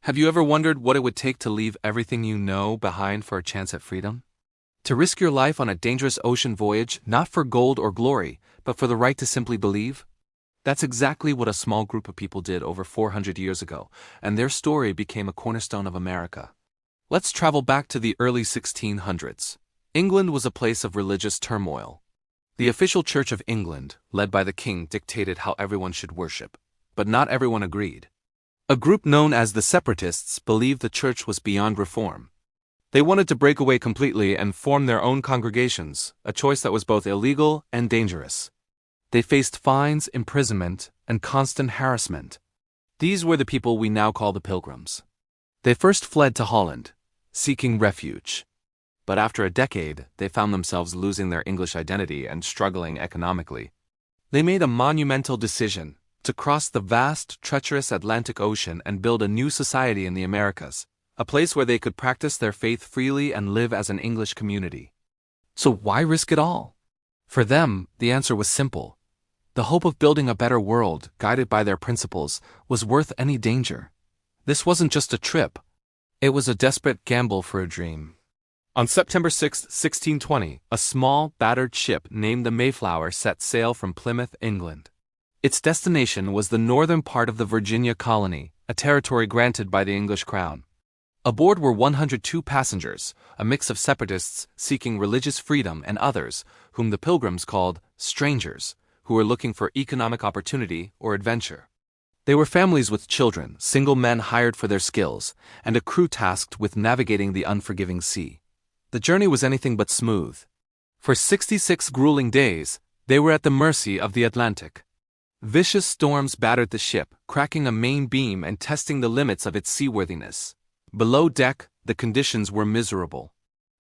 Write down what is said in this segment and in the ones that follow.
Have you ever wondered what it would take to leave everything you know behind for a chance at freedom? To risk your life on a dangerous ocean voyage, not for gold or glory, but for the right to simply believe? That's exactly what a small group of people did over 400 years ago, and their story became a cornerstone of America. Let's travel back to the early 1600s. England was a place of religious turmoil. The official Church of England, led by the king, dictated how everyone should worship, but not everyone agreed. A group known as the Separatists believed the church was beyond reform. They wanted to break away completely and form their own congregations, a choice that was both illegal and dangerous. They faced fines, imprisonment, and constant harassment. These were the people we now call the Pilgrims. They first fled to Holland, seeking refuge. But after a decade, they found themselves losing their English identity and struggling economically. They made a monumental decision to cross the vast, treacherous Atlantic Ocean and build a new society in the Americas, a place where they could practice their faith freely and live as an English community. So why risk it all? For them, the answer was simple. The hope of building a better world, guided by their principles, was worth any danger. This wasn't just a trip. It was a desperate gamble for a dream. On September 6, 1620, a small, battered ship named the Mayflower set sail from Plymouth, England. Its destination was the northern part of the Virginia colony, a territory granted by the English crown. Aboard were 102 passengers, a mix of separatists seeking religious freedom and others, whom the Pilgrims called strangers, who were looking for economic opportunity or adventure. They were families with children, single men hired for their skills, and a crew tasked with navigating the unforgiving sea. The journey was anything but smooth. For 66 grueling days, they were at the mercy of the Atlantic. Vicious storms battered the ship, cracking a main beam and testing the limits of its seaworthiness. Below deck, the conditions were miserable.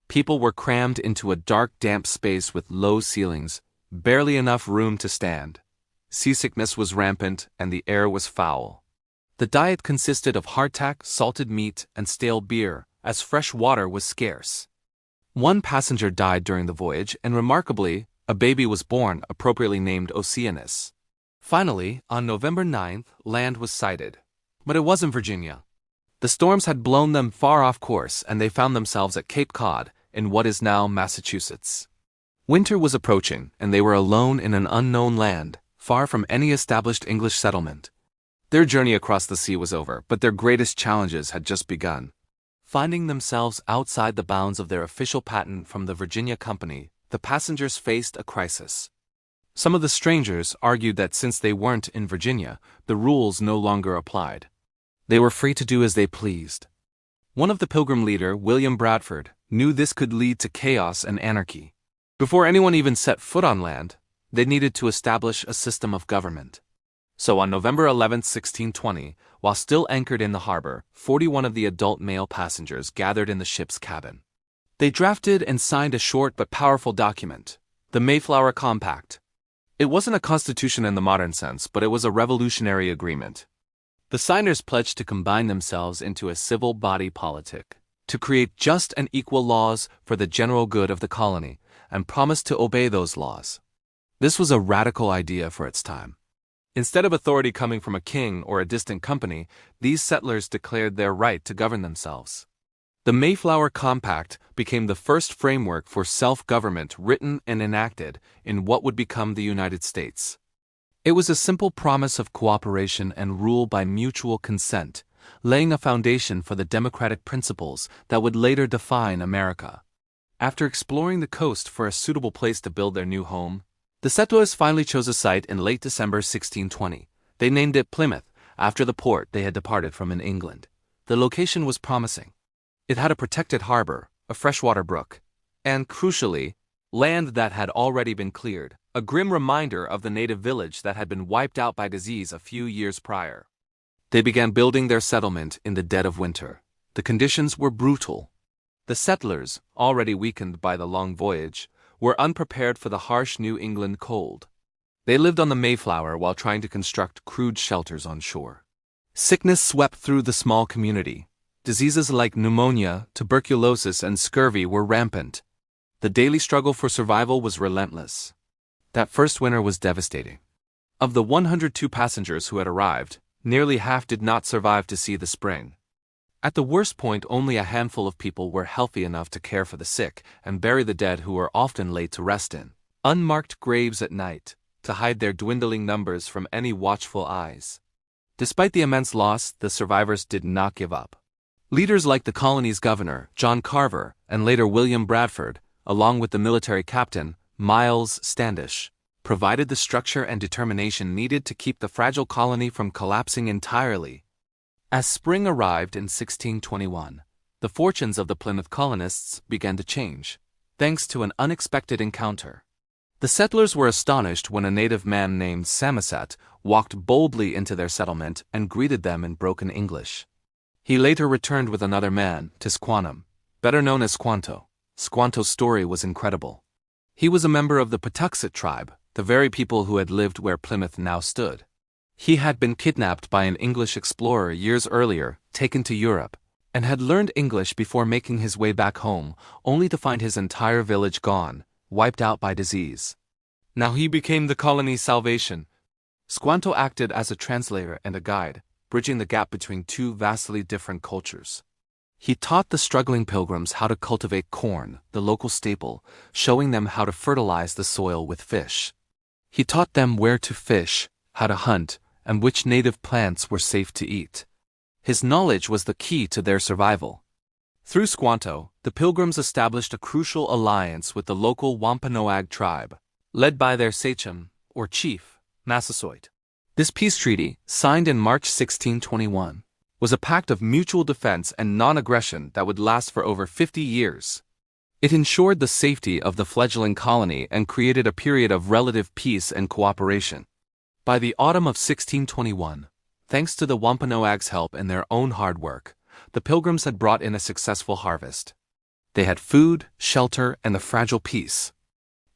People were crammed into a dark, damp space with low ceilings, barely enough room to stand. Seasickness was rampant, and the air was foul. The diet consisted of hardtack, salted meat, and stale beer, as fresh water was scarce. One passenger died during the voyage, and remarkably, a baby was born, appropriately named Oceanus. Finally, on November 9th, land was sighted. But it wasn't Virginia. The storms had blown them far off course, and they found themselves at Cape Cod, in what is now Massachusetts. Winter was approaching, and they were alone in an unknown land, far from any established English settlement. Their journey across the sea was over, but their greatest challenges had just begun. Finding themselves outside the bounds of their official patent from the Virginia Company, the passengers faced a crisis. Some of the strangers argued that since they weren't in Virginia, the rules no longer applied. They were free to do as they pleased. One of the Pilgrim leader, William Bradford, knew this could lead to chaos and anarchy. Before anyone even set foot on land, they needed to establish a system of government. So on November 11, 1620, while still anchored in the harbor, 41 of the adult male passengers gathered in the ship's cabin. They drafted and signed a short but powerful document, the Mayflower Compact. It wasn't a constitution in the modern sense, but it was a revolutionary agreement. The signers pledged to combine themselves into a civil body politic, to create just and equal laws for the general good of the colony, and promised to obey those laws. This was a radical idea for its time. Instead of authority coming from a king or a distant company, these settlers declared their right to govern themselves. The Mayflower Compact became the first framework for self-government written and enacted in what would become the United States. It was a simple promise of cooperation and rule by mutual consent, laying a foundation for the democratic principles that would later define America. After exploring the coast for a suitable place to build their new home, the settlers finally chose a site in late December 1620. They named it Plymouth, after the port they had departed from in England. The location was promising. It had a protected harbor, a freshwater brook, and, crucially, land that had already been cleared, a grim reminder of the native village that had been wiped out by disease a few years prior. They began building their settlement in the dead of winter. The conditions were brutal. The settlers, already weakened by the long voyage, were unprepared for the harsh New England cold. They lived on the Mayflower while trying to construct crude shelters on shore. Sickness swept through the small community. Diseases like pneumonia, tuberculosis, and scurvy were rampant. The daily struggle for survival was relentless. That first winter was devastating. Of the 102 passengers who had arrived, nearly half did not survive to see the spring. At the worst point, only a handful of people were healthy enough to care for the sick and bury the dead, who were often laid to rest in unmarked graves at night, to hide their dwindling numbers from any watchful eyes. Despite the immense loss, the survivors did not give up. Leaders like the colony's governor, John Carver, and later William Bradford, along with the military captain, Miles Standish, provided the structure and determination needed to keep the fragile colony from collapsing entirely. As spring arrived in 1621, the fortunes of the Plymouth colonists began to change, thanks to an unexpected encounter. The settlers were astonished when a native man named Samoset walked boldly into their settlement and greeted them in broken English. He later returned with another man, Tisquantum, better known as Squanto. Squanto's story was incredible. He was a member of the Patuxet tribe, the very people who had lived where Plymouth now stood. He had been kidnapped by an English explorer years earlier, taken to Europe, and had learned English before making his way back home, only to find his entire village gone, wiped out by disease. Now he became the colony's salvation. Squanto acted as a translator and a guide, bridging the gap between two vastly different cultures. He taught the struggling pilgrims how to cultivate corn, the local staple, showing them how to fertilize the soil with fish. He taught them where to fish, how to hunt, and which native plants were safe to eat. His knowledge was the key to their survival. Through Squanto, the Pilgrims established a crucial alliance with the local Wampanoag tribe, led by their sachem, or chief, Massasoit. This peace treaty, signed in March 1621, was a pact of mutual defense and non-aggression that would last for over 50 years. It ensured the safety of the fledgling colony and created a period of relative peace and cooperation. By the autumn of 1621, thanks to the Wampanoags' help and their own hard work, the Pilgrims had brought in a successful harvest. They had food, shelter, and the fragile peace.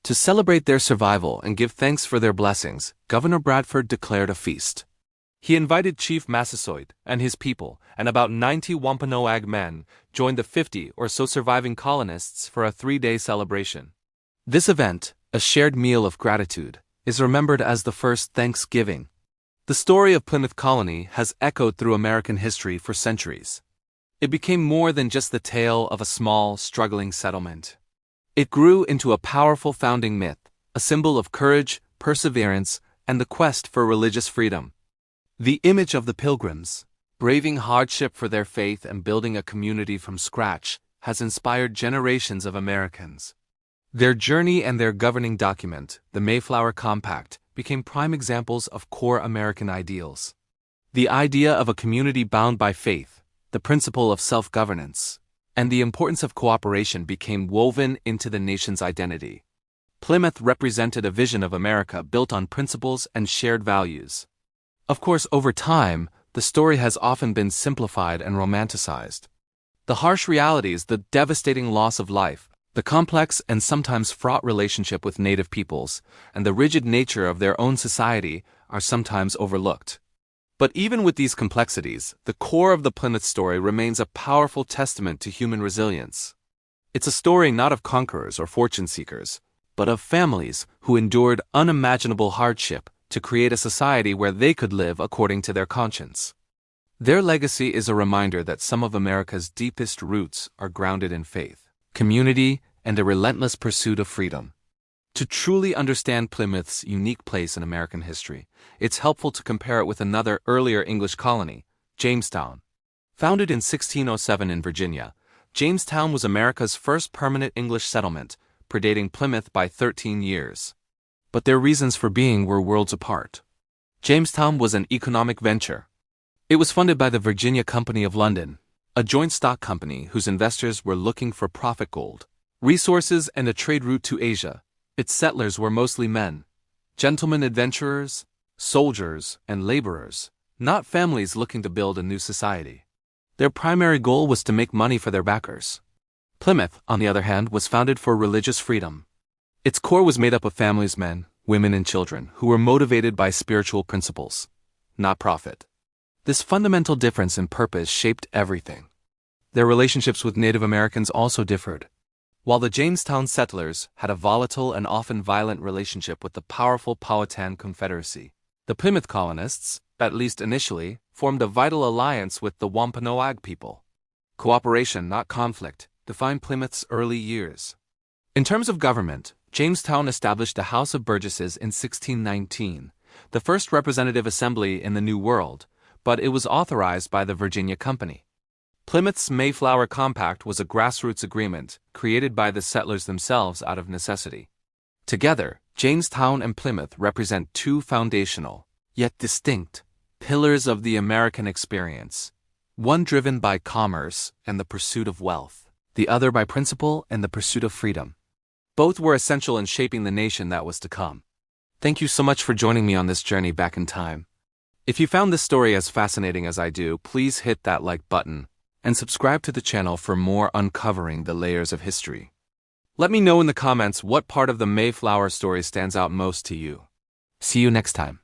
To celebrate their survival and give thanks for their blessings, Governor Bradford declared a feast. He invited Chief Massasoit and his people, and about 90 Wampanoag men joined the 50 or so surviving colonists for a 3-day celebration. This event, a shared meal of gratitude, is remembered as the first Thanksgiving. The story of Plymouth Colony has echoed through American history for centuries. It became more than just the tale of a small, struggling settlement. It grew into a powerful founding myth, a symbol of courage, perseverance, and the quest for religious freedom. The image of the Pilgrims, braving hardship for their faith and building a community from scratch, has inspired generations of Americans. Their journey and their governing document, the Mayflower Compact, became prime examples of core American ideals. The idea of a community bound by faith, the principle of self-governance, and the importance of cooperation became woven into the nation's identity. Plymouth represented a vision of America built on principles and shared values. Of course, over time, the story has often been simplified and romanticized. The harsh realities, the devastating loss of life, the complex and sometimes fraught relationship with native peoples, and the rigid nature of their own society are sometimes overlooked. But even with these complexities, the core of the Plymouth story remains a powerful testament to human resilience. It's a story not of conquerors or fortune seekers, but of families who endured unimaginable hardship to create a society where they could live according to their conscience. Their legacy is a reminder that some of America's deepest roots are grounded in faith, community, and a relentless pursuit of freedom. To truly understand Plymouth's unique place in American history, it's helpful to compare it with another earlier English colony, Jamestown. Founded in 1607 in Virginia, Jamestown was America's first permanent English settlement, predating Plymouth by 13 years. But their reasons for being were worlds apart. Jamestown was an economic venture. It was funded by the Virginia Company of London, a joint stock company whose investors were looking for profit gold, resources, and a trade route to Asia. Its settlers were mostly men, gentlemen adventurers, soldiers, and laborers, not families looking to build a new society. Their primary goal was to make money for their backers. Plymouth, on the other hand, was founded for religious freedom. Its core was made up of families, men, women, and children who were motivated by spiritual principles, not profit. This fundamental difference in purpose shaped everything. Their relationships with Native Americans also differed. While the Jamestown settlers had a volatile and often violent relationship with the powerful Powhatan Confederacy, the Plymouth colonists, at least initially, formed a vital alliance with the Wampanoag people. Cooperation, not conflict, defined Plymouth's early years. In terms of government, Jamestown established a House of Burgesses in 1619, the first representative assembly in the New World, but it was authorized by the Virginia Company. Plymouth's Mayflower Compact was a grassroots agreement created by the settlers themselves out of necessity. Together, Jamestown and Plymouth represent two foundational, yet distinct, pillars of the American experience, one driven by commerce and the pursuit of wealth, the other by principle and the pursuit of freedom. Both were essential in shaping the nation that was to come. Thank you so much for joining me on this journey back in time. If you found this story as fascinating as I do, please hit that like button and subscribe to the channel for more uncovering the layers of history. Let me know in the comments what part of the Mayflower story stands out most to you. See you next time.